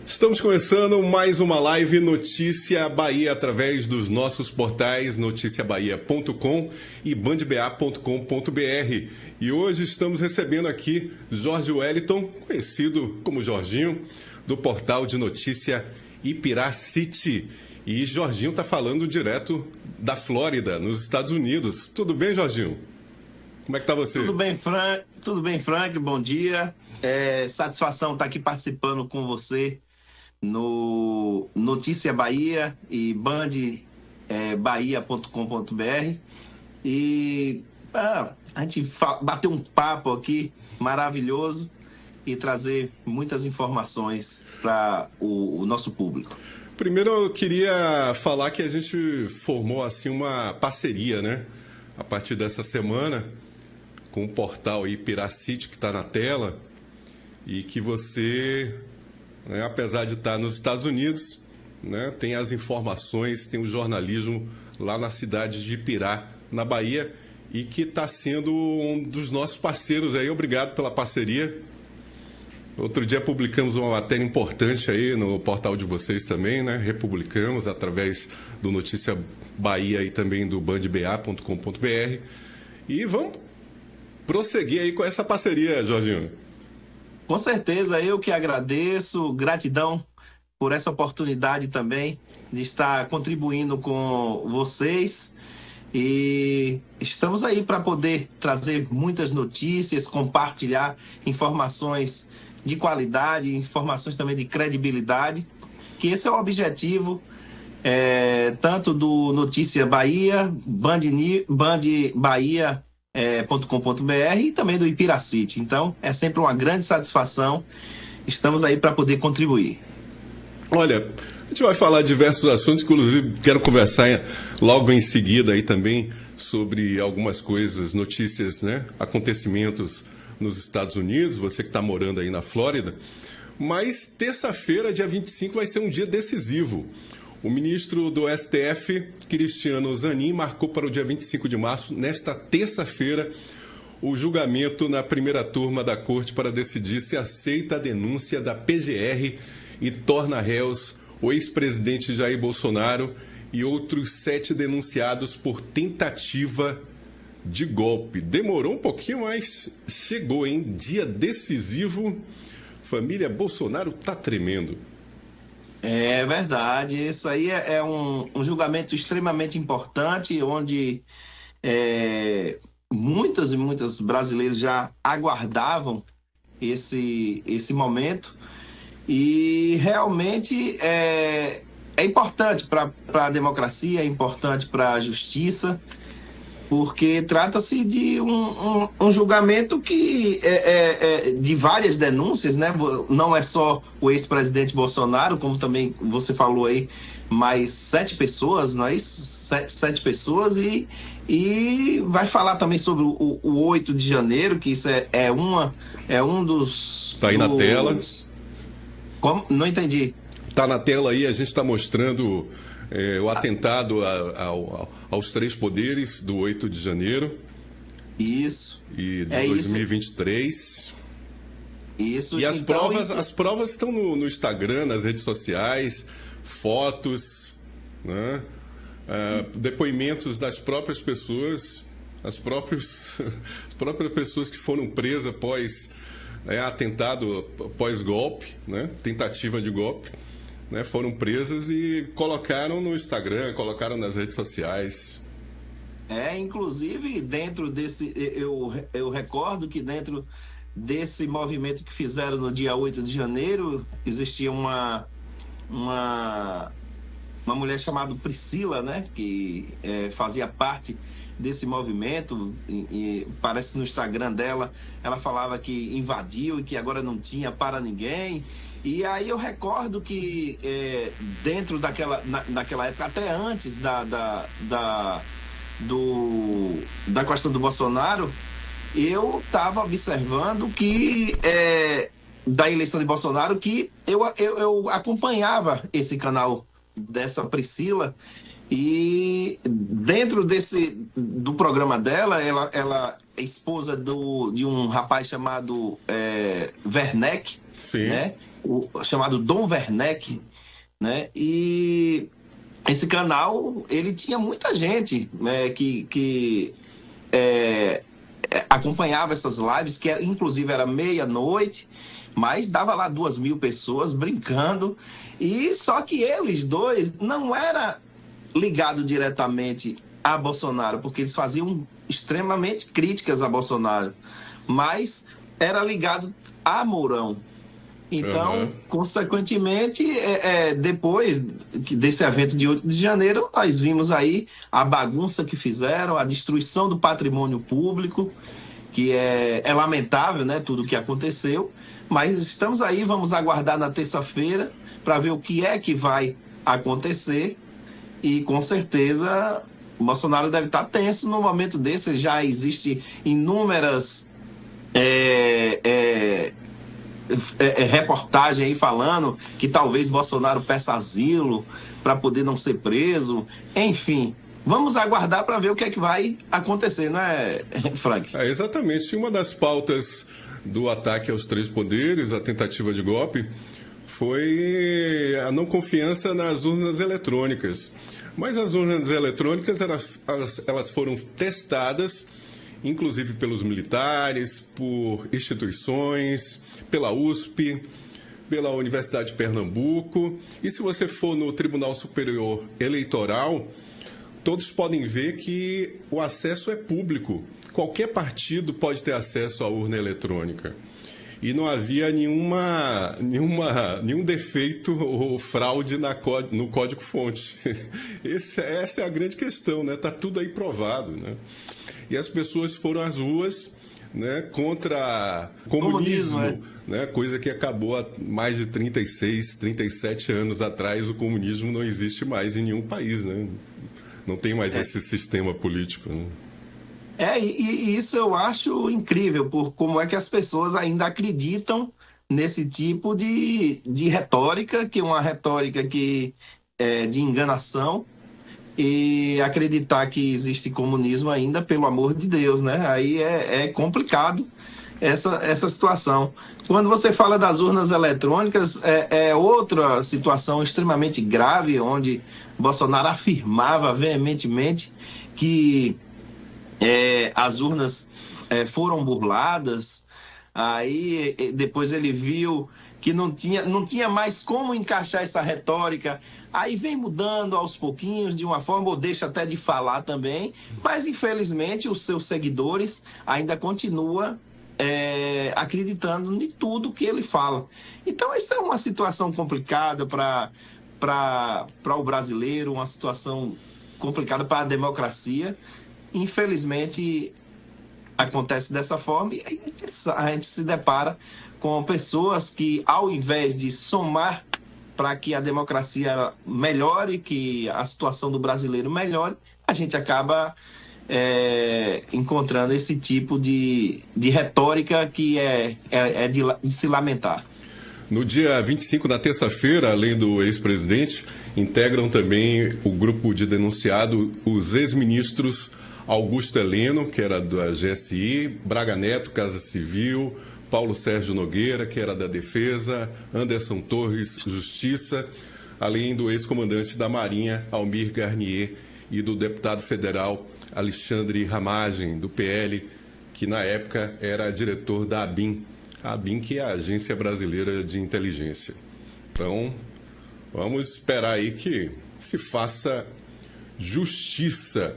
Estamos começando mais uma live Notícia Bahia através dos nossos portais noticiabahia.com e bandba.com.br. E hoje estamos recebendo aqui Jorge Wellington, conhecido como Jorginho, do portal de notícia Ipiracity. E Jorginho está falando direto da Flórida, nos Estados Unidos. Tudo bem, Jorginho? Como é que está você? Tudo bem, Frank. Bom dia. Satisfação estar aqui participando com você no Notícia Bahia e bandbahia.com.br. E a gente bater um papo aqui maravilhoso e trazer muitas informações para o nosso público. Primeiro eu queria falar que a gente formou assim uma parceria, né? A partir dessa semana, com o portal Ipiracity, que está na tela, e que você, né, apesar de estar nos Estados Unidos, né, tem as informações, tem o jornalismo lá na cidade de Ipirá, na Bahia, e que está sendo um dos nossos parceiros aí. Obrigado pela parceria. Outro dia publicamos uma matéria importante aí no portal de vocês também, né? Republicamos através do Notícia Bahia e também do bandba.com.br. E vamos prosseguir aí com essa parceria, Jorginho. Com certeza, eu que agradeço, gratidão por essa oportunidade também de estar contribuindo com vocês. E estamos aí para poder trazer muitas notícias, compartilhar informações de qualidade, informações também de credibilidade, que esse é o objetivo tanto do Notícia Bahia, bandbahia.com.br e também do Ipiracity. Então, é sempre uma grande satisfação. Estamos aí para poder contribuir. Olha, a gente vai falar de diversos assuntos, inclusive quero conversar logo em seguida aí também sobre algumas coisas, notícias, né? Acontecimentos nos Estados Unidos, você que está morando aí na Flórida. Mas terça-feira, dia 25, vai ser um dia decisivo. O ministro do STF, Cristiano Zanin, marcou para o dia 25 de março, nesta terça-feira, o julgamento na primeira turma da Corte para decidir se aceita a denúncia da PGR e torna réus o ex-presidente Jair Bolsonaro e outros 7 denunciados por tentativa de golpe. Demorou um pouquinho, mas chegou, hein? Dia decisivo. Família Bolsonaro tá tremendo. É verdade, isso aí é um julgamento extremamente importante, onde muitas e muitos brasileiros já aguardavam esse momento, e realmente é importante para a democracia, é importante para a justiça, porque trata-se de um julgamento que de várias denúncias, né? Não é só o ex-presidente Bolsonaro, como também você falou aí, mais 7 pessoas, não é isso? 7 pessoas, e vai falar também sobre o 8 de janeiro, que isso é um dos... Está aí na tela. Como? Não entendi. Está na tela aí, a gente está mostrando o atentado aos 3 poderes do 8 de janeiro. Isso. E de 2023. Isso. E as provas estão no Instagram, nas redes sociais, fotos, né? Depoimentos das próprias pessoas, as próprias pessoas que foram presas após atentado, após golpe, né? Tentativa de golpe. Né, foram presas e colocaram no Instagram, colocaram nas redes sociais. Inclusive dentro desse, eu recordo que dentro desse movimento que fizeram no dia 8 de janeiro, existia uma mulher chamada Priscila, né, que fazia parte desse movimento, e parece no Instagram dela, ela falava que invadiu e que agora não tinha para ninguém. E aí eu recordo que dentro naquela época, até antes da questão do Bolsonaro, eu estava observando que da eleição de Bolsonaro, que eu acompanhava esse canal dessa Priscila, e dentro do programa dela, ela esposa de um rapaz chamado Werneck, Sim. né? chamado Dom Werneck, né? E esse canal, ele tinha muita gente, né, que acompanhava essas lives, que inclusive era meia-noite, mas dava lá 2.000 pessoas brincando. E só que eles dois não era ligado diretamente a Bolsonaro, porque eles faziam extremamente críticas a Bolsonaro, mas era ligado a Mourão. Então, consequentemente, depois desse evento de 8 de janeiro, nós vimos aí a bagunça que fizeram, a destruição do patrimônio público, que é lamentável, né, tudo o que aconteceu, mas estamos aí, vamos aguardar na terça-feira para ver o que é que vai acontecer, e com certeza o Bolsonaro deve estar tenso no momento desse. Já existe inúmeras reportagem aí falando que talvez Bolsonaro peça asilo para poder não ser preso. Enfim, vamos aguardar para ver o que é que vai acontecer, não é, Frank? Exatamente. Uma das pautas do ataque aos três poderes, a tentativa de golpe, foi a não confiança nas urnas eletrônicas. Mas as urnas eletrônicas, elas foram testadas, inclusive pelos militares, por instituições, pela USP, pela Universidade de Pernambuco. E se você for no Tribunal Superior Eleitoral, todos podem ver que o acesso é público. Qualquer partido pode ter acesso à urna eletrônica. E não havia nenhum defeito ou fraude no código-fonte. Essa é a grande questão, né? Está tudo aí provado, né? E as pessoas foram às ruas, né, contra comunismo, né? Coisa que acabou há mais de 36, 37 anos atrás. O comunismo não existe mais em nenhum país, né? Não tem mais esse sistema político, né? E isso eu acho incrível, por como é que as pessoas ainda acreditam nesse tipo de retórica, que é uma retórica que é de enganação, e acreditar que existe comunismo ainda, pelo amor de Deus, né? Aí é complicado essa situação. Quando você fala das urnas eletrônicas, é outra situação extremamente grave, onde Bolsonaro afirmava veementemente que as urnas foram burladas. Aí depois ele viu que não tinha mais como encaixar essa retórica, aí vem mudando aos pouquinhos de uma forma, ou deixa até de falar também, mas infelizmente os seus seguidores ainda continuam acreditando em tudo que ele fala. Então isso é uma situação complicada para o brasileiro, uma situação complicada para a democracia. Infelizmente acontece dessa forma, e a gente se depara com pessoas que, ao invés de somar para que a democracia melhore, que a situação do brasileiro melhore, a gente acaba encontrando esse tipo de retórica que é de se lamentar. No dia 25, na terça-feira, além do ex-presidente, integram também o grupo de denunciado os ex-ministros Augusto Heleno, que era da GSI, Braga Neto, Casa Civil, Paulo Sérgio Nogueira, que era da Defesa, Anderson Torres, Justiça, além do ex-comandante da Marinha, Almir Garnier, e do deputado federal Alexandre Ramagem, do PL, que na época era diretor da ABIN. A ABIN, que é a Agência Brasileira de Inteligência. Então, vamos esperar aí que se faça justiça.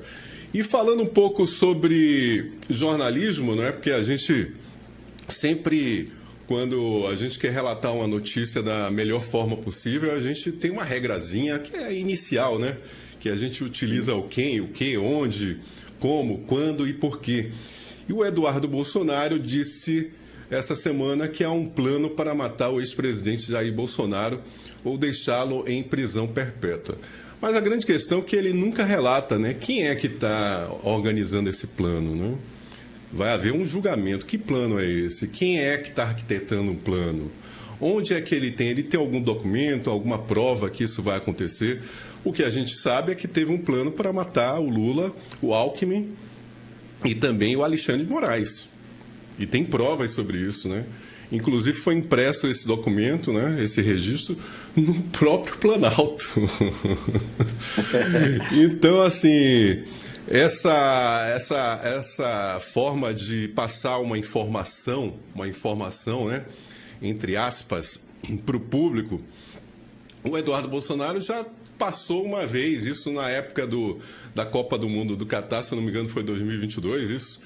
E falando um pouco sobre jornalismo, não é? Porque a gente sempre, quando a gente quer relatar uma notícia da melhor forma possível, a gente tem uma regrazinha que é inicial, né? Que a gente utiliza o quem, o que, onde, como, quando e por quê. E o Eduardo Bolsonaro disse essa semana que há um plano para matar o ex-presidente Jair Bolsonaro ou deixá-lo em prisão perpétua. Mas a grande questão é que ele nunca relata, né? Quem é que está organizando esse plano, né? Vai haver um julgamento. Que plano é esse? Quem é que está arquitetando um plano? Onde é que ele tem? Ele tem algum documento, alguma prova que isso vai acontecer? O que a gente sabe é que teve um plano para matar o Lula, o Alckmin e também o Alexandre de Moraes. E tem provas sobre isso, né? Inclusive foi impresso esse documento, né, esse registro, no próprio Planalto. Então, assim, essa forma de passar uma informação, né, entre aspas, para o público, o Eduardo Bolsonaro já passou uma vez, isso na época da Copa do Mundo do Catar, se eu não me engano foi 2022, isso,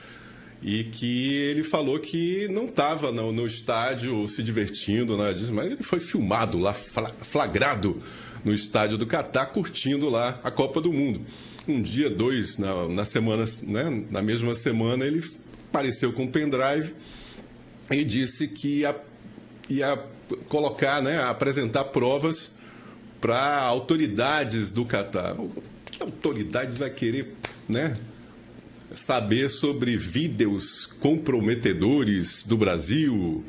e que ele falou que não estava no estádio se divertindo, nada disso, mas ele foi filmado lá, flagrado no estádio do Catar, curtindo lá a Copa do Mundo. Um dia, dois, na semana, né, na mesma semana, ele apareceu com um pendrive e disse que ia colocar, né, apresentar provas para autoridades do Catar. Que autoridades vai querer, né, saber sobre vídeos comprometedores do Brasil?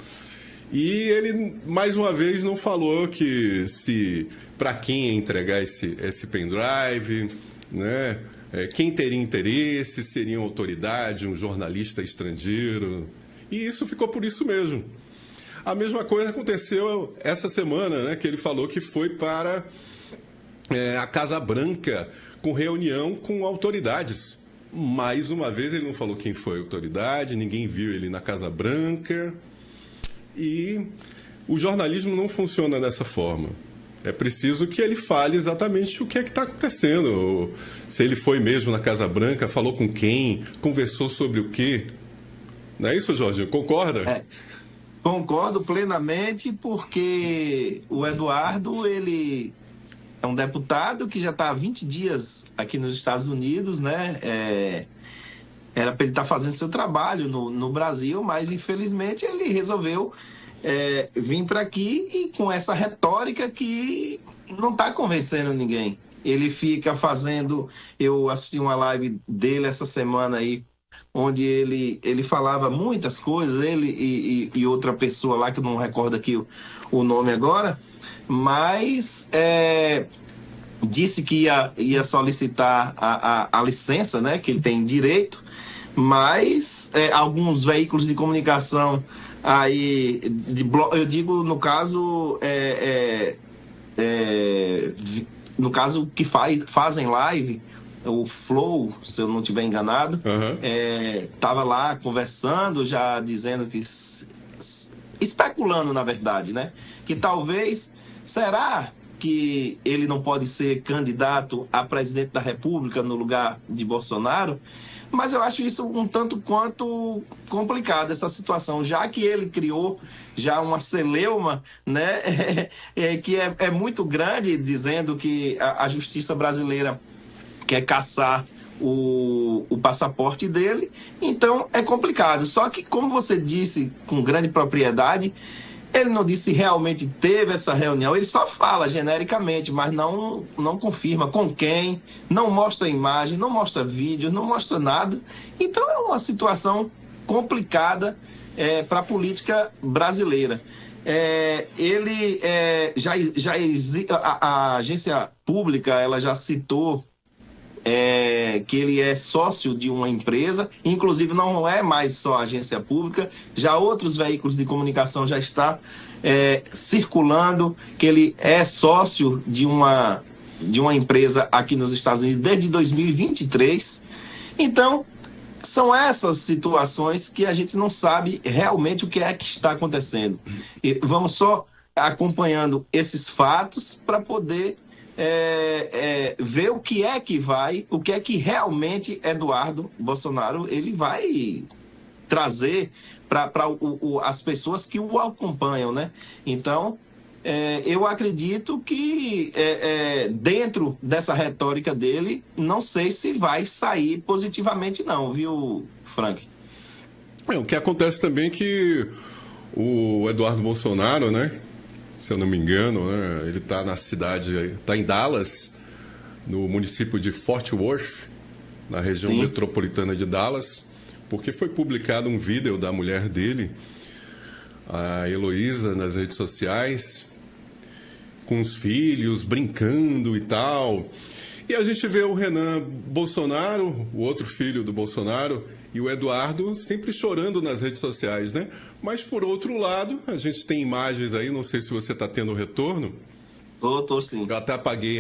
E ele, mais uma vez, não falou que para quem ia entregar esse pendrive, né, quem teria interesse, seria uma autoridade, um jornalista estrangeiro. E isso ficou por isso mesmo. A mesma coisa aconteceu essa semana, né, que ele falou que foi para a Casa Branca com reunião com autoridades. Mais uma vez ele não falou quem foi a autoridade, ninguém viu ele na Casa Branca. E o jornalismo não funciona dessa forma. É preciso que ele fale exatamente o que é que está acontecendo. Se ele foi mesmo na Casa Branca, falou com quem, conversou sobre o quê. Não é isso, Jorge? Concorda? Concordo plenamente, porque o Eduardo, ele é um deputado que já está há 20 dias aqui nos Estados Unidos, né? Era para ele estar fazendo seu trabalho no Brasil, mas infelizmente ele resolveu vir para aqui e com essa retórica que não está convencendo ninguém. Ele fica fazendo... Eu assisti uma live dele essa semana aí, onde ele falava muitas coisas, ele e outra pessoa lá, que eu não recordo aqui o nome agora, mas disse que ia solicitar a licença, né, que ele tem direito, mas alguns veículos de comunicação aí, eu digo no caso, no caso que fazem live, o Flow, se eu não estiver enganado, estava lá conversando, já dizendo que... especulando, na verdade, né? Que talvez... Será que ele não pode ser candidato a presidente da República no lugar de Bolsonaro? Mas eu acho isso um tanto quanto complicado, essa situação, já que ele criou já uma celeuma, né? Que é muito grande, dizendo que a justiça brasileira quer caçar o passaporte dele, então é complicado. Só que, como você disse com grande propriedade, ele não disse se realmente teve essa reunião, ele só fala genericamente, mas não confirma com quem, não mostra imagem, não mostra vídeos, não mostra nada. Então é uma situação complicada para a política brasileira. A agência pública, ela já citou que ele é sócio de uma empresa, inclusive não é mais só a agência pública, já outros veículos de comunicação já está circulando que ele é sócio de uma empresa aqui nos Estados Unidos desde 2023. Então, são essas situações que a gente não sabe realmente o que é que está acontecendo. E vamos só acompanhando esses fatos para poder ver o que é que realmente Eduardo Bolsonaro ele vai trazer para as pessoas que o acompanham, né? Então, eu acredito que dentro dessa retórica dele, não sei se vai sair positivamente não, viu, Frank? O que acontece também é que o Eduardo Bolsonaro, né? Se eu não me engano, né, ele está na cidade, está em Dallas, no município de Fort Worth, na região Sim. metropolitana de Dallas, porque foi publicado um vídeo da mulher dele, a Heloísa, nas redes sociais, com os filhos, brincando e tal. E a gente vê o Renan Bolsonaro, o outro filho do Bolsonaro, e o Eduardo sempre chorando nas redes sociais, né? Mas, por outro lado, a gente tem imagens aí, não sei se você está tendo retorno. Tô sim. Eu até apaguei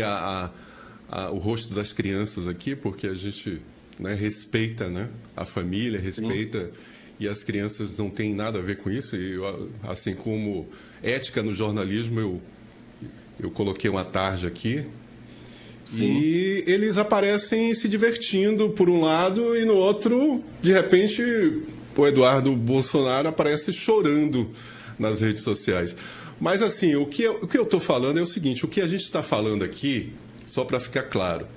o rosto das crianças aqui, porque a gente, né, respeita, né, a família, respeita, sim. E as crianças não têm nada a ver com isso. E eu, assim como ética no jornalismo, eu coloquei uma tarja aqui. Sim. E eles aparecem se divertindo por um lado e no outro, de repente, o Eduardo Bolsonaro aparece chorando nas redes sociais. Mas assim, o que eu estou falando é o seguinte, o que a gente está falando aqui, só para ficar claro,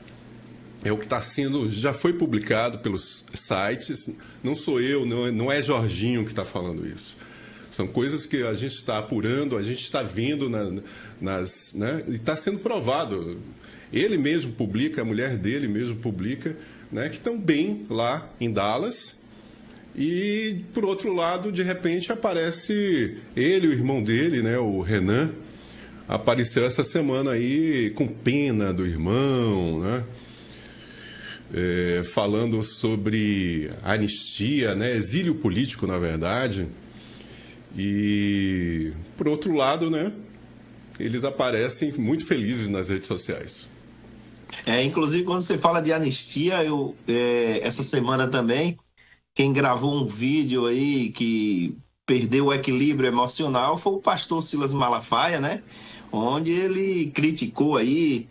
é o que está sendo, já foi publicado pelos sites, não sou eu, não é Jorginho que está falando isso. São coisas que a gente está apurando, a gente está vendo né, e está sendo provado. Ele mesmo publica, a mulher dele mesmo publica, né, que estão bem lá em Dallas. E, por outro lado, de repente, aparece ele, o irmão dele, né, o Renan, apareceu essa semana aí com pena do irmão, né, falando sobre anistia, né, exílio político, na verdade. E, por outro lado, né, eles aparecem muito felizes nas redes sociais. Inclusive, quando você fala de anistia, essa semana também, quem gravou um vídeo aí que perdeu o equilíbrio emocional foi o pastor Silas Malafaia, né? Onde ele criticou aí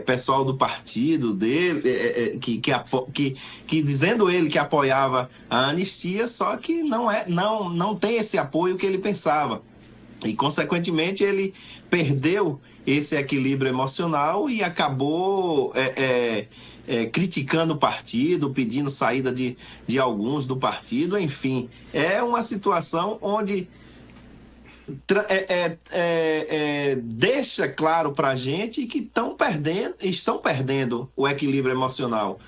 pessoal do partido dele, que dizendo ele que apoiava a anistia, só que não tem esse apoio que ele pensava. E, consequentemente, ele perdeu esse equilíbrio emocional e acabou criticando o partido, pedindo saída de alguns do partido, enfim. É uma situação onde deixa claro para a gente que estão perdendo o equilíbrio emocional,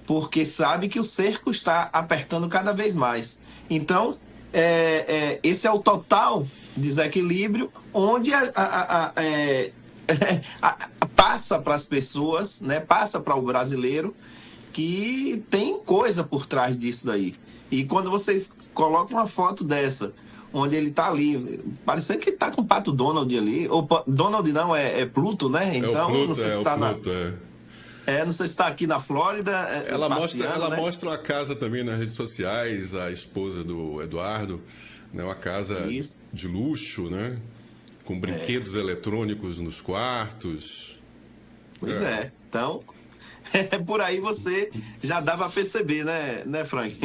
porque sabe que o cerco está apertando cada vez mais. Então, esse é o total desequilíbrio, onde passa para as pessoas, né, passa para o brasileiro que tem coisa por trás disso daí. E quando vocês colocam uma foto dessa, onde ele está ali, parecendo que ele está com o Pato Donald ali, ou Donald não, é Pluto, né? Então, Pluto, não sei se está Pluto, não sei se está aqui na Flórida. Ela mostra a casa também nas redes sociais, a esposa do Eduardo, né, uma casa de luxo, né? Com brinquedos eletrônicos nos quartos. Pois então, por aí você já dá para perceber, né, Frank?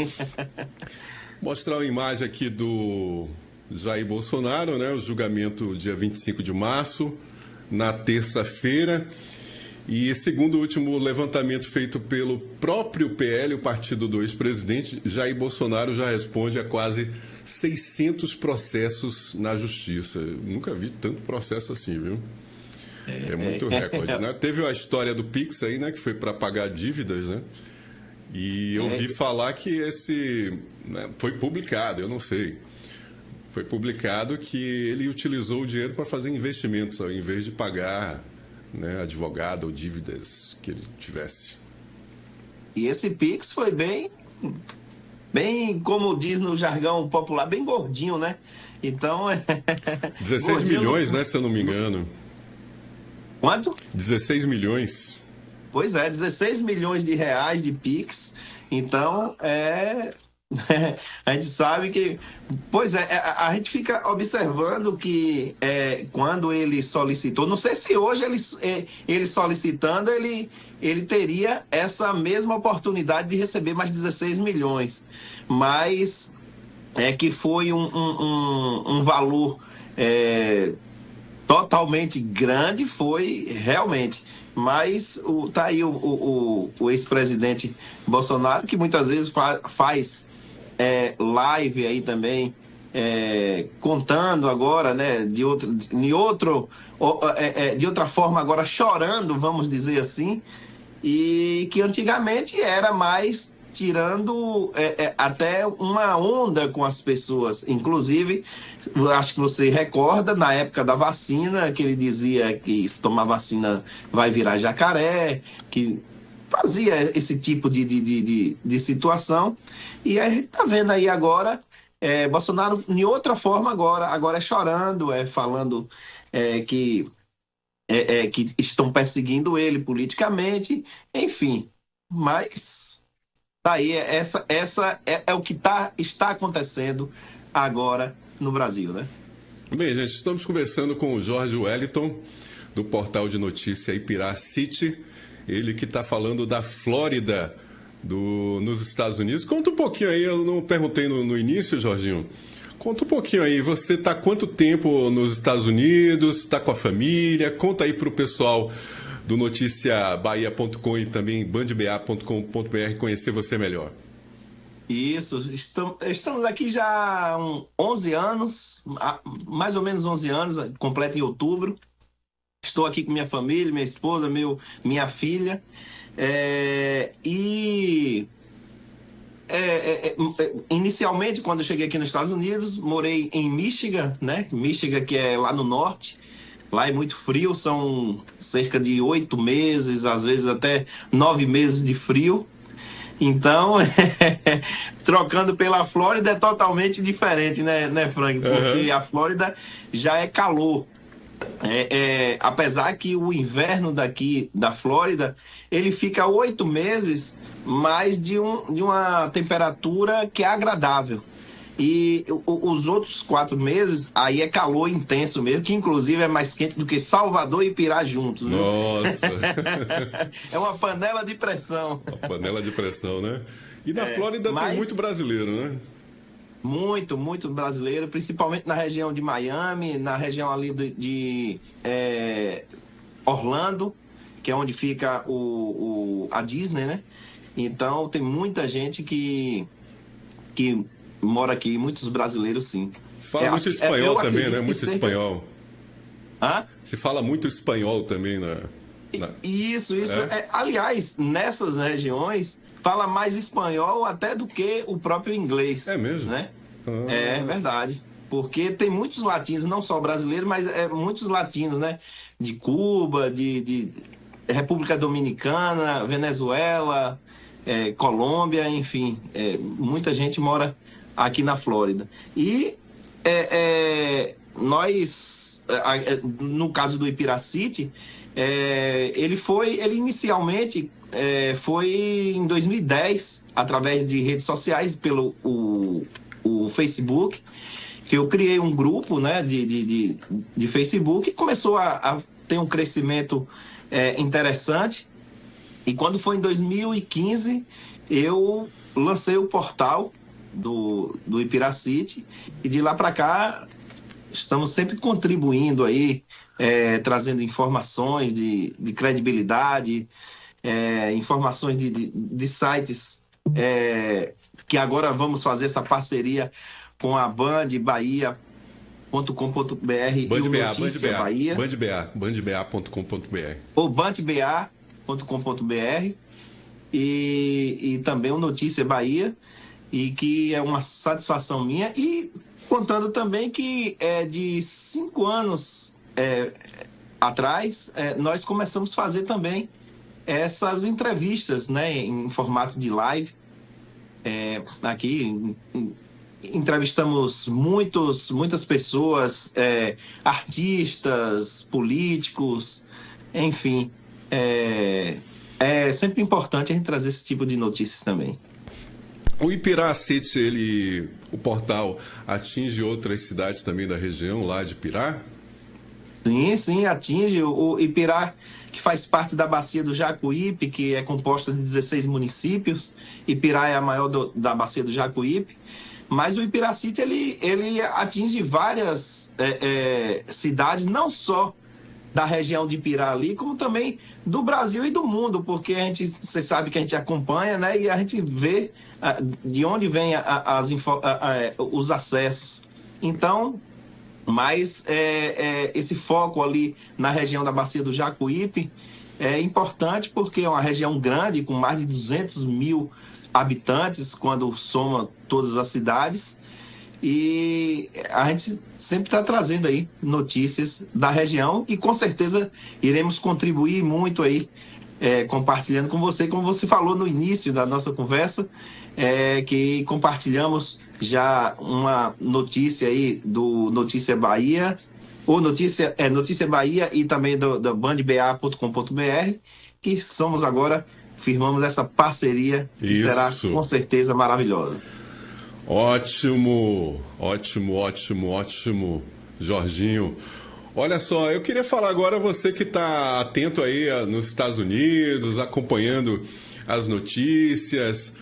Mostrar uma imagem aqui do Jair Bolsonaro, né? O julgamento dia 25 de março, na terça-feira. E segundo o último levantamento feito pelo próprio PL, o partido do ex-presidente, Jair Bolsonaro já responde a quase 600 processos na justiça. Eu nunca vi tanto processo assim, viu? É muito recorde, né? Teve a história do Pix aí, né? Que foi para pagar dívidas, né? E eu ouvi falar que né, foi publicado, eu não sei. Foi publicado que ele utilizou o dinheiro para fazer investimentos, ao invés de pagar, né, advogado ou dívidas que ele tivesse. E esse Pix foi bem, como diz no jargão popular, bem gordinho, né? Então... 16 milhões, né, se eu não me engano. Quanto? 16 milhões. Pois 16 milhões de reais de Pix. Então, a gente sabe que... Pois a gente fica observando que quando ele solicitou... Não sei se hoje ele solicitando, ele teria essa mesma oportunidade de receber mais 16 milhões. Mas que foi um valor totalmente grande, foi realmente... Mas tá aí o ex-presidente Bolsonaro, que muitas vezes faz live aí também, contando agora, né, de outra forma agora, chorando, vamos dizer assim, e que antigamente era mais tirando até uma onda com as pessoas. Inclusive, acho que você recorda, na época da vacina, que ele dizia que se tomar vacina vai virar jacaré, que fazia esse tipo de situação. E a gente está vendo aí agora, Bolsonaro, de outra forma agora é chorando, falando que estão perseguindo ele politicamente, enfim. Mas tá aí, essa é o que está acontecendo agora no Brasil, né? Bem, gente, estamos conversando com o Jorge Wellington, do portal de notícia Ipirá City, ele que está falando da Flórida, nos Estados Unidos. Conta um pouquinho aí, eu não perguntei no início, Jorginho. Conta um pouquinho aí, você está há quanto tempo nos Estados Unidos, está com a família? Conta aí para o pessoal do noticiabahia.com e também bandba.com.br conhecer você melhor. Isso, estamos aqui já há 11 anos, mais ou menos 11 anos, completo em outubro. Estou aqui com minha família, minha esposa, minha filha. Inicialmente, quando eu cheguei aqui nos Estados Unidos, morei em Michigan, né? Michigan, que é lá no norte. Lá é muito frio, são cerca de 8 meses, às vezes até 9 meses de frio. Então, trocando pela Flórida é totalmente diferente, né, Frank? Porque a Flórida já é calor. Apesar que o inverno daqui da Flórida, ele fica 8 meses mais de uma temperatura que é agradável. E os outros 4 meses, aí é calor intenso mesmo, que inclusive é mais quente do que Salvador e Ipirá juntos. Né? Nossa! É uma panela de pressão. Uma panela de pressão, né? E na Flórida tem muito brasileiro, né? Muito, muito brasileiro, principalmente na região de Miami, na região ali de Orlando, que é onde fica a Disney, né? Então tem muita gente que mora aqui, muitos brasileiros, sim. Se fala muito espanhol também, né? Muito espanhol. Hã? Se fala muito espanhol também, né? Isso. Aliás, nessas regiões, fala mais espanhol até do que o próprio inglês. É mesmo? Né? É verdade. Porque tem muitos latinos, não só brasileiros, mas muitos latinos, né? De Cuba, de República Dominicana, Venezuela, Colômbia, enfim. Muita gente mora aqui na Flórida. E nós, no caso do Ipirá City, ele inicialmente foi em 2010, através de redes sociais, pelo o Facebook, que eu criei um grupo, né, de Facebook, e começou a ter um crescimento interessante. E quando foi em 2015, eu lancei o portal do Ipirá City, e de lá para cá estamos sempre contribuindo aí, trazendo informações de credibilidade, informações de sites, que agora vamos fazer essa parceria com a bandbahia.com.br e o Notícia Bahia. bandba.com.br ou bandba.com.br e também o Notícia Bahia, e que é uma satisfação minha, e contando também que de 5 anos atrás, nós começamos a fazer também essas entrevistas, né, em formato de live. Aqui entrevistamos muitas pessoas, artistas, políticos, enfim. É sempre importante a gente trazer esse tipo de notícias também. O Ipirá City, o portal atinge outras cidades também da região lá de Ipirá? Sim, atinge. O Ipirá, que faz parte da bacia do Jacuípe, que é composta de 16 municípios. Ipirá é a maior da bacia do Jacuípe. Mas o Ipirá City, ele atinge várias cidades, não só da região de Ipirá ali, como também do Brasil e do mundo, porque você sabe que a gente acompanha, né, e a gente vê de onde vem os acessos. Então, mas esse foco ali na região da bacia do Jacuípe, é importante porque é uma região grande, com mais de 200 mil habitantes, quando soma todas as cidades, e a gente sempre está trazendo aí notícias da região e com certeza iremos contribuir muito aí, compartilhando com você, como você falou no início da nossa conversa, que compartilhamos já uma notícia aí do Notícia Bahia, ou Notícia Bahia e também do bandba.com.br, que somos agora, firmamos essa parceria que será com certeza maravilhosa. Ótimo, Jorginho. Olha só, eu queria falar agora, você que está atento aí nos Estados Unidos, acompanhando as notícias,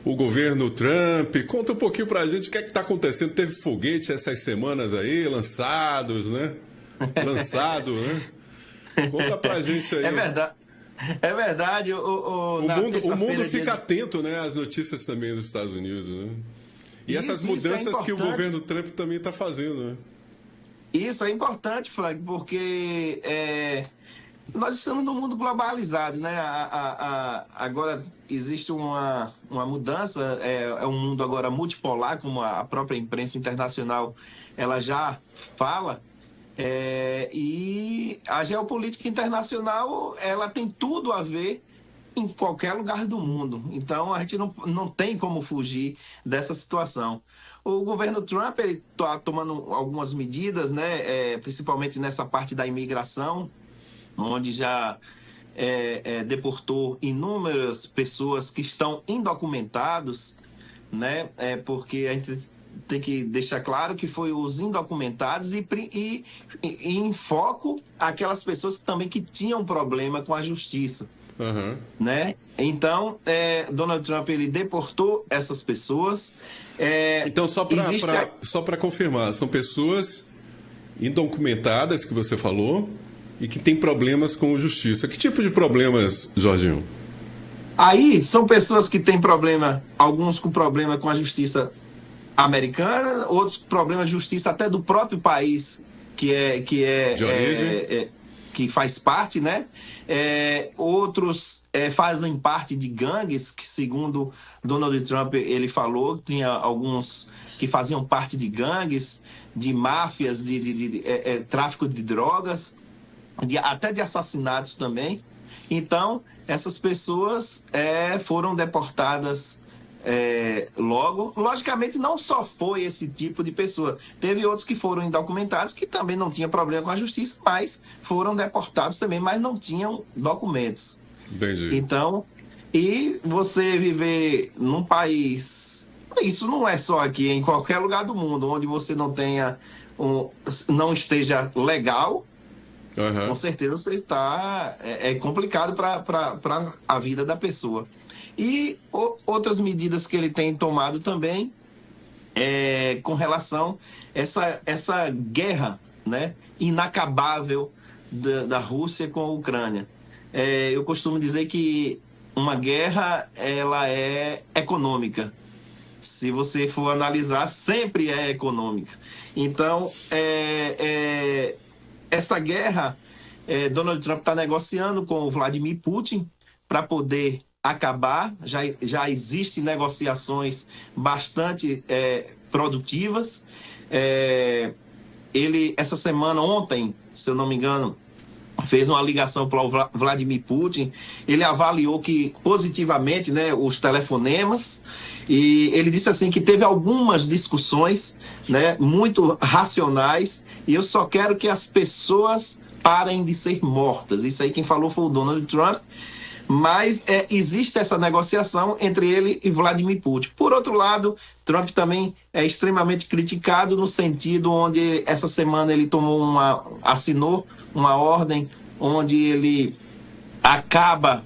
o governo Trump, conta um pouquinho pra gente o que é que está acontecendo. Teve foguete essas semanas aí, lançados, né? Conta pra gente aí. É verdade. O mundo fica atento, né, às notícias também dos Estados Unidos, né? E essas mudanças que o governo Trump também está fazendo, né? Isso é importante, Frank, porque nós estamos num mundo globalizado, né? Agora existe uma mudança, é um mundo agora multipolar, como a própria imprensa internacional ela já fala, e a geopolítica internacional ela tem tudo a ver em qualquer lugar do mundo. Então, a gente não tem como fugir dessa situação. O governo Trump está tomando algumas medidas, né, principalmente nessa parte da imigração, onde já deportou inúmeras pessoas que estão indocumentados, né, porque a gente tem que deixar claro que foi os indocumentados e em foco aquelas pessoas também que tinham problema com a justiça. Uhum. Né? Então, Donald Trump ele deportou essas pessoas. Então, só para confirmar, são pessoas indocumentadas que você falou e que têm problemas com justiça. Que tipo de problemas, Jorginho? Aí são pessoas que têm problema, alguns com problema com a justiça americana, outros com problema de justiça até do próprio país que de origem. Que faz parte, né? Outros fazem parte de gangues, que segundo Donald Trump ele falou, tinha alguns que faziam parte de gangues, de máfias, de tráfico de drogas, até de assassinatos também. Então, essas pessoas foram deportadas logo. Logicamente, não só foi esse tipo de pessoa. Teve outros que foram indocumentados, que também não tinham problema com a justiça, mas foram deportados também, mas não tinham documentos. Entendi. Então, e você viver num país... Isso não é só aqui, em qualquer lugar do mundo, onde você não tenha... não esteja legal, com certeza você está... É complicado para a vida da pessoa. E outras medidas que ele tem tomado também com relação a essa guerra, né, inacabável da Rússia com a Ucrânia. Eu costumo dizer que uma guerra ela é econômica. Se você for analisar, sempre é econômica. Então, essa guerra, Donald Trump está negociando com o Vladimir Putin para poder acabar. Já existem negociações bastante produtivas. Ele, essa semana, ontem, se eu não me engano, fez uma ligação para o Vladimir Putin. Ele avaliou positivamente, né, os telefonemas, e ele disse assim que teve algumas discussões, né, muito racionais, e eu só quero que as pessoas parem de ser mortas. Isso aí quem falou foi o Donald Trump. Mas existe essa negociação entre ele e Vladimir Putin. Por outro lado, Trump também é extremamente criticado no sentido onde essa semana ele assinou uma ordem onde ele acaba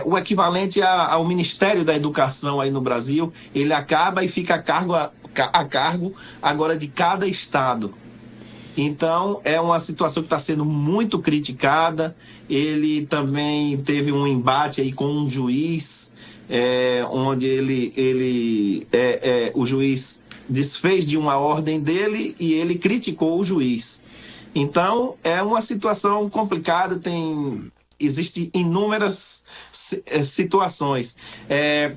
o equivalente ao Ministério da Educação aí no Brasil. Ele acaba e fica a cargo agora de cada estado. Então, é uma situação que está sendo muito criticada. Ele também teve um embate aí com um juiz, onde o juiz desfez de uma ordem dele e ele criticou o juiz. Então, é uma situação complicada, existem inúmeras situações.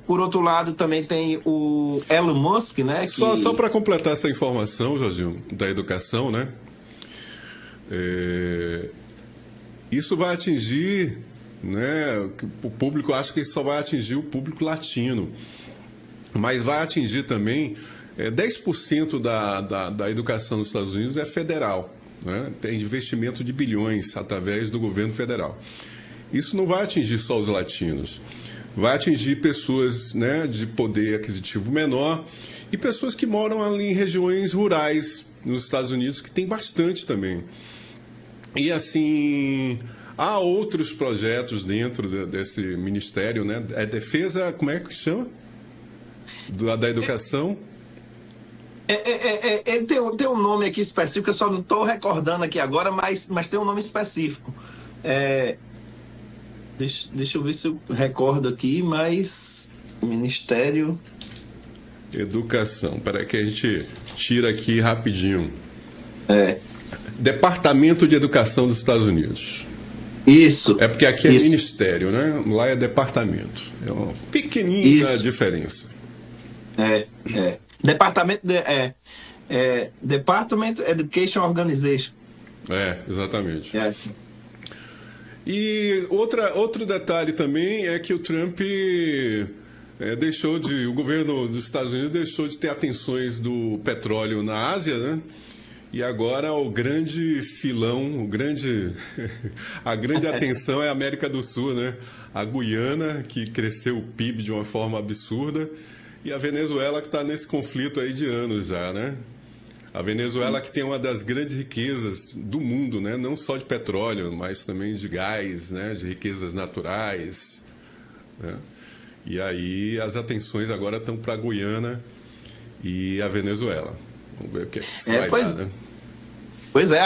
Por outro lado, também tem o Elon Musk, né? Que... Só para completar essa informação, Jorginho, da educação, né? Isso vai atingir, né? O público, acho que só vai atingir o público latino, mas vai atingir também 10% da educação nos Estados Unidos é federal. Né? Tem investimento de bilhões através do governo federal. Isso não vai atingir só os latinos, vai atingir pessoas, né, de poder aquisitivo menor e pessoas que moram ali em regiões rurais nos Estados Unidos, que tem bastante também. E assim, há outros projetos dentro desse ministério, né? Defesa, como é que chama? Da educação. Tem um nome aqui específico, eu só não estou recordando aqui agora, mas tem um nome específico. Deixa eu ver se eu recordo aqui, mas... Ministério... Educação. Peraí que a gente tira aqui rapidinho. Departamento de Educação dos Estados Unidos. Isso. É porque aqui é ministério, né? Lá é departamento. É uma pequenina diferença. Department Education Organization. Exatamente. E outro detalhe também é que o Trump o governo dos Estados Unidos deixou de ter atenções do petróleo na Ásia, né? E agora o grande filão, a grande atenção é a América do Sul, né? A Guiana, que cresceu o PIB de uma forma absurda, e a Venezuela, que está nesse conflito aí de anos já, né? A Venezuela, que tem uma das grandes riquezas do mundo, né? Não só de petróleo, mas também de gás, né? De riquezas naturais, né? E aí as atenções agora estão para a Guiana e a Venezuela. Vamos ver o que isso vai dar, né? Pois é,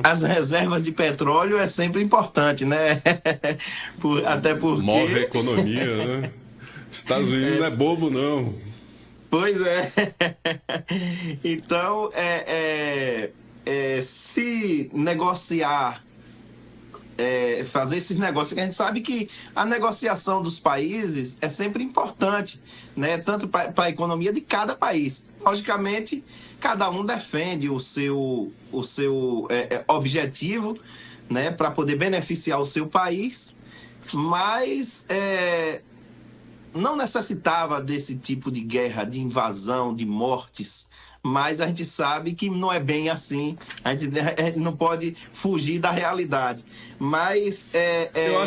as reservas de petróleo é sempre importante, né? Até porque... Move a economia, né? Estados Unidos não é bobo, não. Pois é. Então, se negociar, fazer esses negócios, que a gente sabe que a negociação dos países é sempre importante, né? Tanto para a economia de cada país. Logicamente, cada um defende o seu objetivo, né? Para poder beneficiar o seu país, mas não necessitava desse tipo de guerra, de invasão, de mortes, mas a gente sabe que não é bem assim, a gente não pode fugir da realidade. Mas eu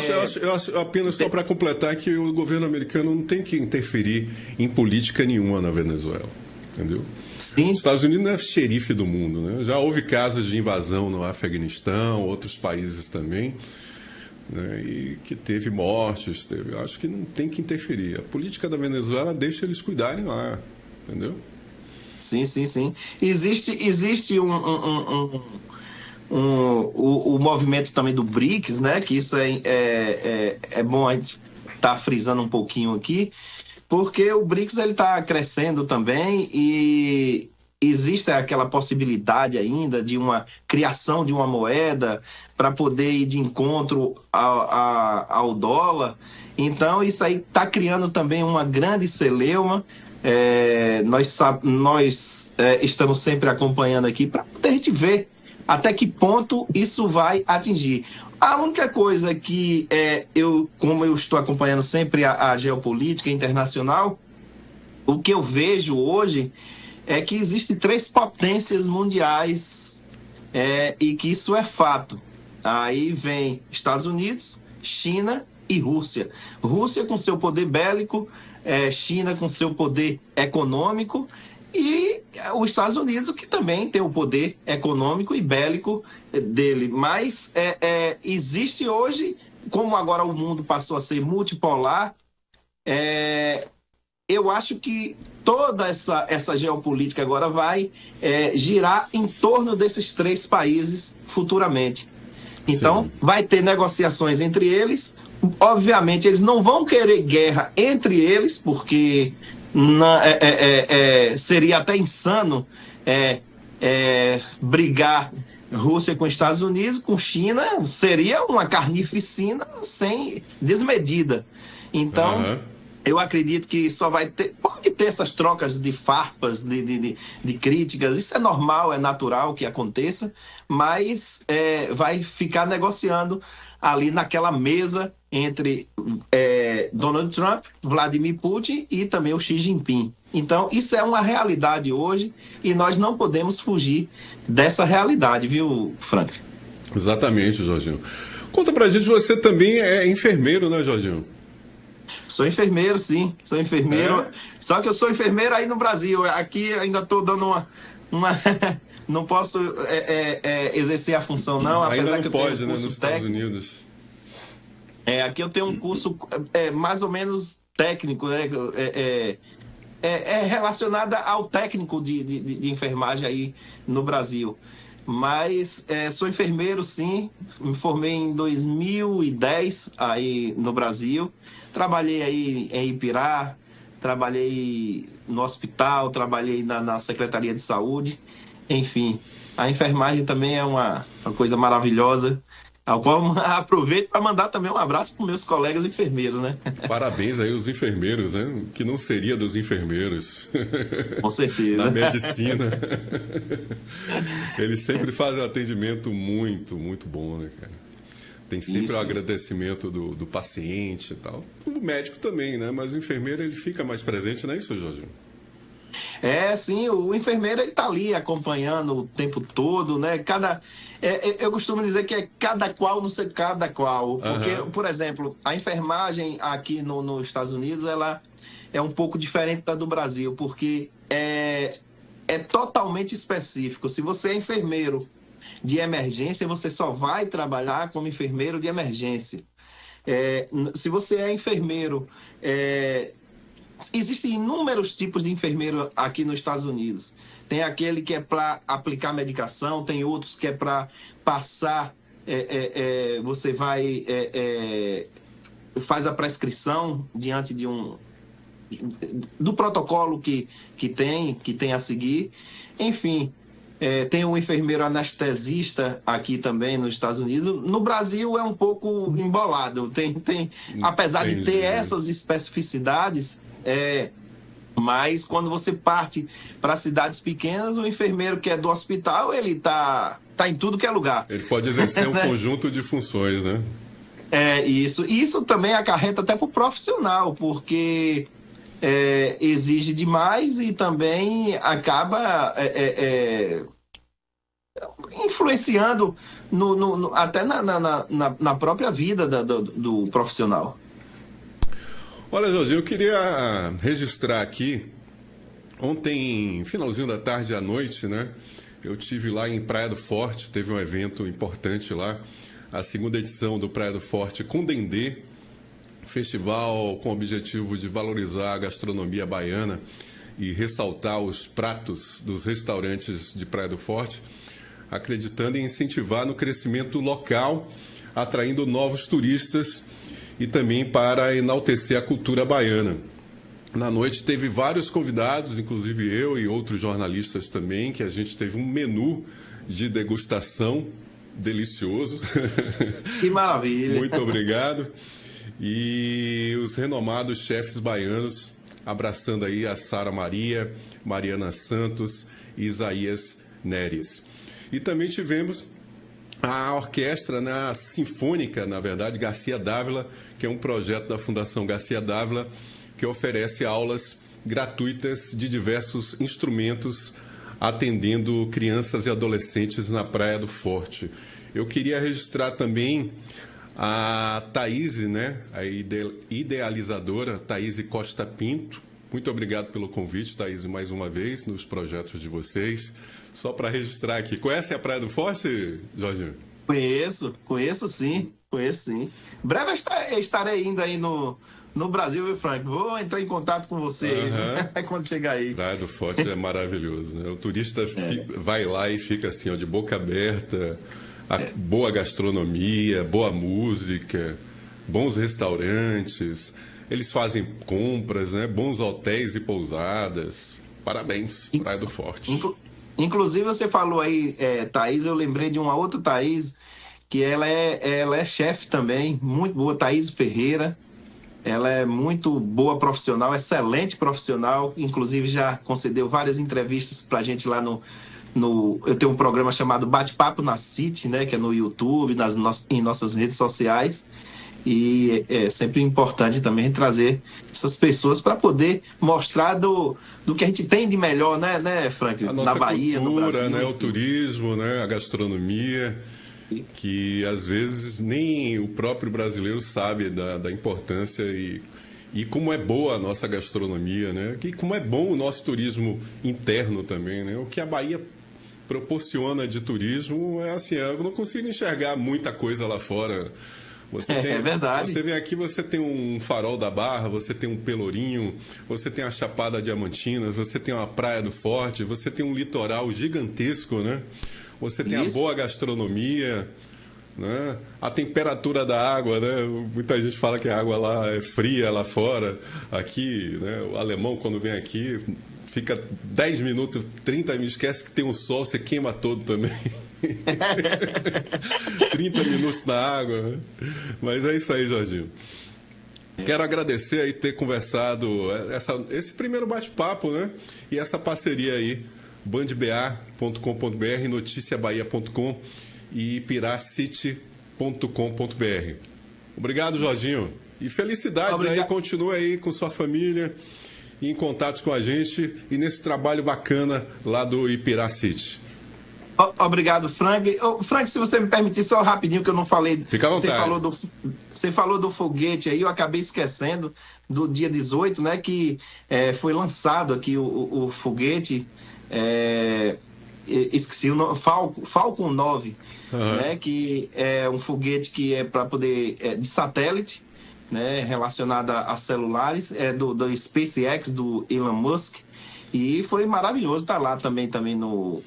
acho apenas só para completar que o governo americano não tem que interferir em política nenhuma na Venezuela, entendeu? Sim. Os Estados Unidos não é xerife do mundo, né? Já houve casos de invasão no Afeganistão, outros países também, né? E que teve mortes, acho que não tem que interferir. A política da Venezuela deixa eles cuidarem lá, entendeu? Sim. Existe o movimento também do BRICS, né? Que isso é bom a gente estar frisando um pouquinho aqui, porque o BRICS ele está crescendo também e existe aquela possibilidade ainda de uma criação de uma moeda para poder ir de encontro ao dólar. Então, isso aí está criando também uma grande celeuma. Nós estamos sempre acompanhando aqui para poder a gente ver até que ponto isso vai atingir. A única coisa que como eu estou acompanhando sempre a geopolítica internacional, o que eu vejo hoje é que existem 3 potências mundiais e que isso é fato. Aí vem Estados Unidos, China e Rússia. Rússia com seu poder bélico, China com seu poder econômico e os Estados Unidos, que também tem o poder econômico e bélico dele. Mas existe hoje, como agora o mundo passou a ser multipolar, eu acho que toda essa geopolítica agora vai girar em torno desses 3 países futuramente. Então, vai ter negociações entre eles. Obviamente, eles não vão querer guerra entre eles, porque seria até insano brigar Rússia com Estados Unidos, com China, seria uma carnificina sem desmedida. Então, eu acredito que só vai ter, pode ter essas trocas de farpas, de críticas, isso é normal, é natural que aconteça, mas vai ficar negociando ali naquela mesa entre Donald Trump, Vladimir Putin e também o Xi Jinping. Então, isso é uma realidade hoje e nós não podemos fugir dessa realidade, viu, Frank? Exatamente, Jorginho. Conta pra gente, você também é enfermeiro, né, Jorginho? Sou enfermeiro, sim. Sou enfermeiro. Só que eu sou enfermeiro aí no Brasil. Aqui ainda estou dando uma... Não posso exercer a função, não. Ainda apesar não que pode, eu tenho um né, nos Estados Unidos. Aqui eu tenho um curso mais ou menos técnico, né? Relacionada ao técnico de enfermagem aí no Brasil. Mas sou enfermeiro, sim. Me formei em 2010 aí no Brasil. Trabalhei aí em Ipirá, trabalhei no hospital, trabalhei na Secretaria de Saúde. Enfim, a enfermagem também é uma coisa maravilhosa, ao qual aproveito para mandar também um abraço para os meus colegas enfermeiros, né? Parabéns aí aos enfermeiros, né? Que não seria dos enfermeiros. Com certeza. Na medicina. Eles sempre fazem um atendimento muito, muito bom, né, cara? Tem sempre o agradecimento do paciente e tal. O médico também, né? Mas o enfermeiro, ele fica mais presente, não é isso, Jorge? Sim, o enfermeiro ele tá ali acompanhando o tempo todo, né? Eu costumo dizer que é cada qual não sei cada qual. Porque, por exemplo, a enfermagem aqui nos Estados Unidos, ela é um pouco diferente da do Brasil, porque é totalmente específico. Se você é enfermeiro de emergência, você só vai trabalhar como enfermeiro de emergência. Se você é enfermeiro... Existem inúmeros tipos de enfermeiro aqui nos Estados Unidos. Tem aquele que é para aplicar medicação, tem outros que é para passar, você vai, faz a prescrição diante do protocolo que tem a seguir. Enfim, tem um enfermeiro anestesista aqui também nos Estados Unidos. No Brasil é um pouco embolado. Apesar de ter essas especificidades, mas quando você parte para cidades pequenas, o enfermeiro que é do hospital, ele tá em tudo que é lugar. Ele pode exercer um conjunto de funções, né? Isso também acarreta até para o profissional, porque exige demais e também acaba influenciando até na própria vida do profissional. Olha, Jorginho, eu queria registrar aqui, ontem, finalzinho da tarde à noite, né? Eu tive lá em Praia do Forte, teve um evento importante lá, a segunda edição do Praia do Forte com Dendê, festival com o objetivo de valorizar a gastronomia baiana e ressaltar os pratos dos restaurantes de Praia do Forte, acreditando em incentivar no crescimento local, atraindo novos turistas e também para enaltecer a cultura baiana. Na noite teve vários convidados, inclusive eu e outros jornalistas também, que a gente teve um menu de degustação delicioso. Que maravilha! Muito obrigado. E os renomados chefes baianos, abraçando aí a Sara Maria, Mariana Santos e Isaías Neres. E também tivemos a orquestra, né, a sinfônica, na verdade, Garcia Dávila, que é um projeto da Fundação Garcia Dávila, que oferece aulas gratuitas de diversos instrumentos, atendendo crianças e adolescentes na Praia do Forte. Eu queria registrar também a Thaís, né, a idealizadora, Thaís Costa Pinto. Muito obrigado pelo convite, Thaís, mais uma vez, nos projetos de vocês. Só para registrar aqui. Conhece a Praia do Forte, Jorginho? Conheço sim. Breve eu estarei indo aí no Brasil, viu, Frank? Vou entrar em contato com você aí, quando chegar aí. Praia do Forte é maravilhoso, né? O turista vai lá e fica assim, ó, de boca aberta, boa gastronomia, boa música, bons restaurantes, eles fazem compras, né? Bons hotéis e pousadas. Parabéns, Praia do Forte. Inclusive, você falou aí, Thaís, eu lembrei de uma outra Thaís, que ela é chefe também, muito boa, Thaís Ferreira. Ela é muito boa profissional, excelente profissional, inclusive já concedeu várias entrevistas para a gente lá eu tenho um programa chamado Bate-Papo na City, né, que é no YouTube, em nossas redes sociais, e é sempre importante também trazer essas pessoas para poder mostrar do que a gente tem de melhor, né, Frank? A nossa Na Bahia, cultura, no Brasil, né, o enfim. turismo, né, a gastronomia, que às vezes nem o próprio brasileiro sabe da importância e como é boa a nossa gastronomia, né? E como é bom o nosso turismo interno também, né? O que a Bahia proporciona de turismo é assim, eu não consigo enxergar muita coisa lá fora. É verdade. Você vem aqui, você tem um farol da Barra, você tem um Pelourinho, você tem a Chapada Diamantina, você tem uma Praia do Forte, você tem um litoral gigantesco, né? Você tem a Isso. boa gastronomia, né? A temperatura da água, né? Muita gente fala que a água lá é fria lá fora. Aqui, né? O alemão, quando vem aqui, fica 10 minutos, 30 minutos, esquece que tem um sol, você queima todo também. 30 minutos na água, né? Mas é isso aí, Jorginho. Quero agradecer aí ter conversado esse primeiro bate-papo, né? E essa parceria aí, bandba.com.br, noticiabahia.com e piracity.com.br. Obrigado, Jorginho. E felicidades. Obrigado. Aí, continue aí com sua família, em contato com a gente e nesse trabalho bacana lá do Ipiracity. Obrigado, Frank. Frank, se você me permitir, só rapidinho que eu não falei. Fica à vontade. Você falou do foguete aí, eu acabei esquecendo do dia 18, né? Que foi lançado aqui o foguete. Esqueci o nome, Falcon 9, né? Que é um foguete que é para poder de satélite, né? Relacionado a celulares, do SpaceX, do Elon Musk. E foi maravilhoso estar lá também no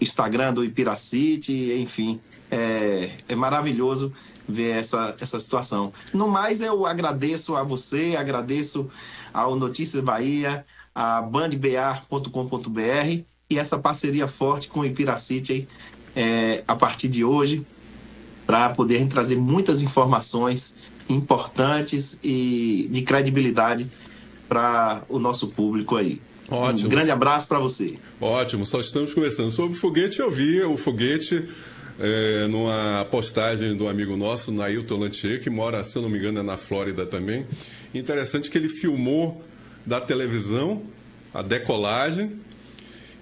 Instagram do Ipiracity, enfim, é maravilhoso ver essa situação. No mais, eu agradeço a você, agradeço ao Notícias Bahia, a bandba.com.br e essa parceria forte com o Ipiracity a partir de hoje, para poder trazer muitas informações importantes e de credibilidade para o nosso público aí. Ótimo. Um grande abraço para você. Ótimo, só estamos conversando sobre o foguete. Eu vi o foguete numa postagem do amigo nosso, Nailton Lantier, que mora, se eu não me engano, na Flórida também. Interessante que ele filmou da televisão a decolagem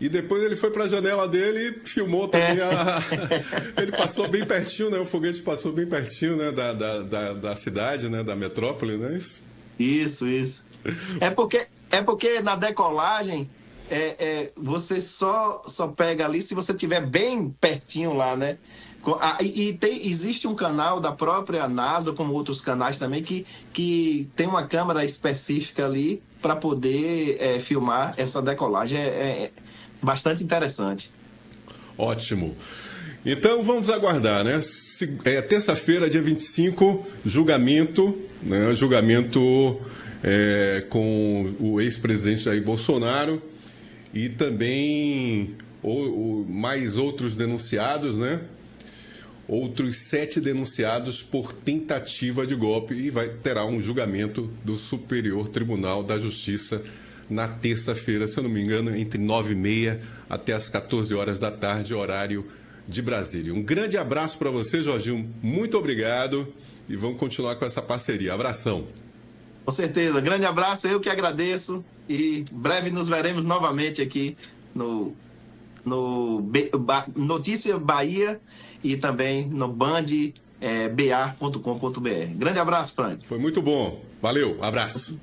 e depois ele foi para a janela dele e filmou também ele passou bem pertinho, né? O foguete passou bem pertinho, né? da cidade, né? Da metrópole, não é isso? Isso. É porque na decolagem você só pega ali se você estiver bem pertinho lá, né? Existe um canal da própria NASA, como outros canais também, que tem uma câmera específica ali para poder filmar essa decolagem. É bastante interessante. Ótimo. Então vamos aguardar, né? Terça-feira, dia 25, julgamento, né? Julgamento com o ex-presidente Jair Bolsonaro e também mais outros denunciados, né? Outros 7 denunciados por tentativa de golpe e terá um julgamento do Superior Tribunal da Justiça na terça-feira, se eu não me engano, entre 9h30 até as 14 horas da tarde, horário de Brasília. Um grande abraço para você, Jorginho. Muito obrigado e vamos continuar com essa parceria. Abração. Com certeza. Grande abraço, eu que agradeço e breve nos veremos novamente aqui no Notícia Bahia e também no bandba.com.br. Grande abraço, Frank. Foi muito bom. Valeu, abraço.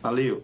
Valeu.